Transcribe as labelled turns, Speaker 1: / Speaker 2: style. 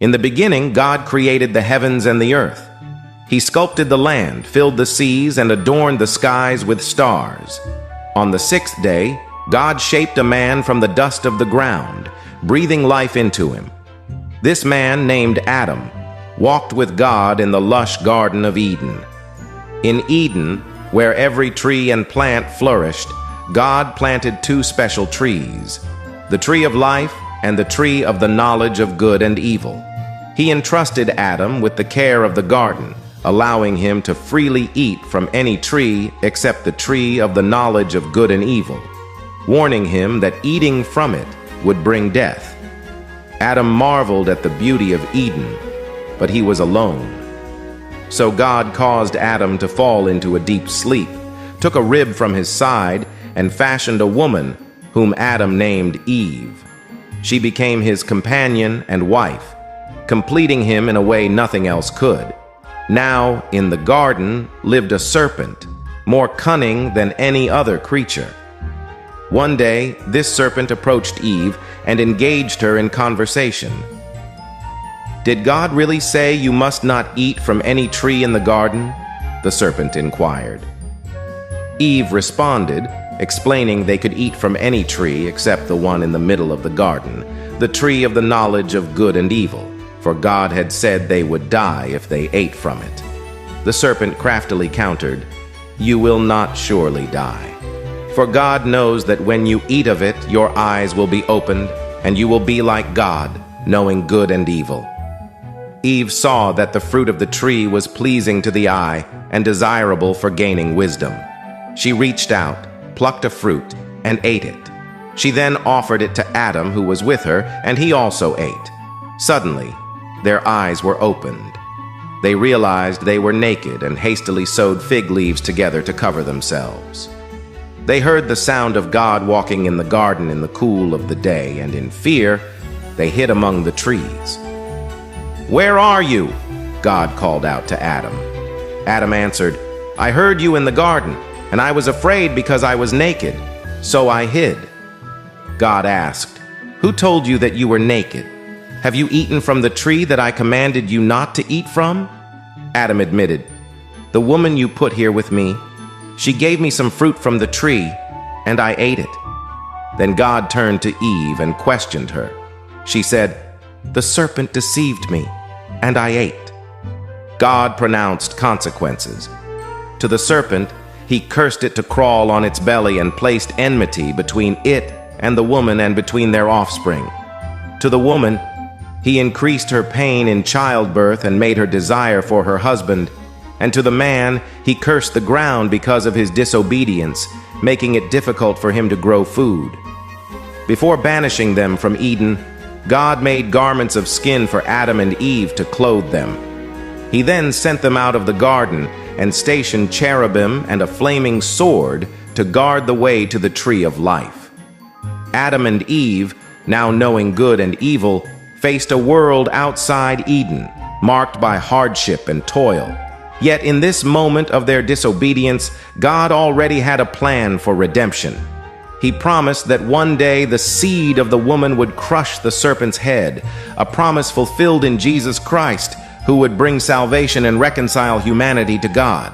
Speaker 1: In the beginning, God created the heavens and the earth. He sculpted the land, filled the seas, and adorned the skies with stars. On the sixth day, God shaped a man from the dust of the ground, breathing life into him. This man, named Adam, walked with God in the lush Garden of Eden. In Eden, where every tree and plant flourished, God planted two special trees, the tree of life and the tree of the knowledge of good and evil. He entrusted Adam with the care of the garden, allowing him to freely eat from any tree except the tree of the knowledge of good and evil, warning him that eating from it would bring death. Adam marveled at the beauty of Eden, but he was alone. So God caused Adam to fall into a deep sleep, took a rib from his side, and fashioned a woman whom Adam named Eve. She became his companion and wife, completing him in a way nothing else could. Now, in the garden lived a serpent, more cunning than any other creature. One day, this serpent approached Eve and engaged her in conversation. "Did God really say you must not eat from any tree in the garden?" the serpent inquired. Eve responded, explaining they could eat from any tree except the one in the middle of the garden, the tree of the knowledge of good and evil, for God had said they would die if they ate from it. The serpent craftily countered, "You will not surely die. For God knows that when you eat of it, your eyes will be opened, and you will be like God, knowing good and evil." Eve saw that the fruit of the tree was pleasing to the eye and desirable for gaining wisdom. She reached out, plucked a fruit, and ate it. She then offered it to Adam, who was with her, and he also ate. Suddenly, their eyes were opened. They realized they were naked and hastily sewed fig leaves together to cover themselves. They heard the sound of God walking in the garden in the cool of the day, and in fear, they hid among the trees. "Where are you?" God called out to Adam. Adam answered, "I heard you in the garden, and I was afraid because I was naked, so I hid." God asked, "Who told you that you were naked? Have you eaten from the tree that I commanded you not to eat from?" Adam admitted, "The woman you put here with me, she gave me some fruit from the tree, and I ate it." Then God turned to Eve and questioned her. She said, "The serpent deceived me, and I ate." God pronounced consequences. To the serpent, he cursed it to crawl on its belly and placed enmity between it and the woman and between their offspring. To the woman, he increased her pain in childbirth and made her desire for her husband. And to the man, he cursed the ground because of his disobedience, making it difficult for him to grow food. Before banishing them from Eden, God made garments of skin for Adam and Eve to clothe them. He then sent them out of the garden and stationed cherubim and a flaming sword to guard the way to the tree of life. Adam and Eve, now knowing good and evil, faced a world outside Eden, marked by hardship and toil. Yet in this moment of their disobedience, God already had a plan for redemption. He promised that one day the seed of the woman would crush the serpent's head, a promise fulfilled in Jesus Christ, who would bring salvation and reconcile humanity to God.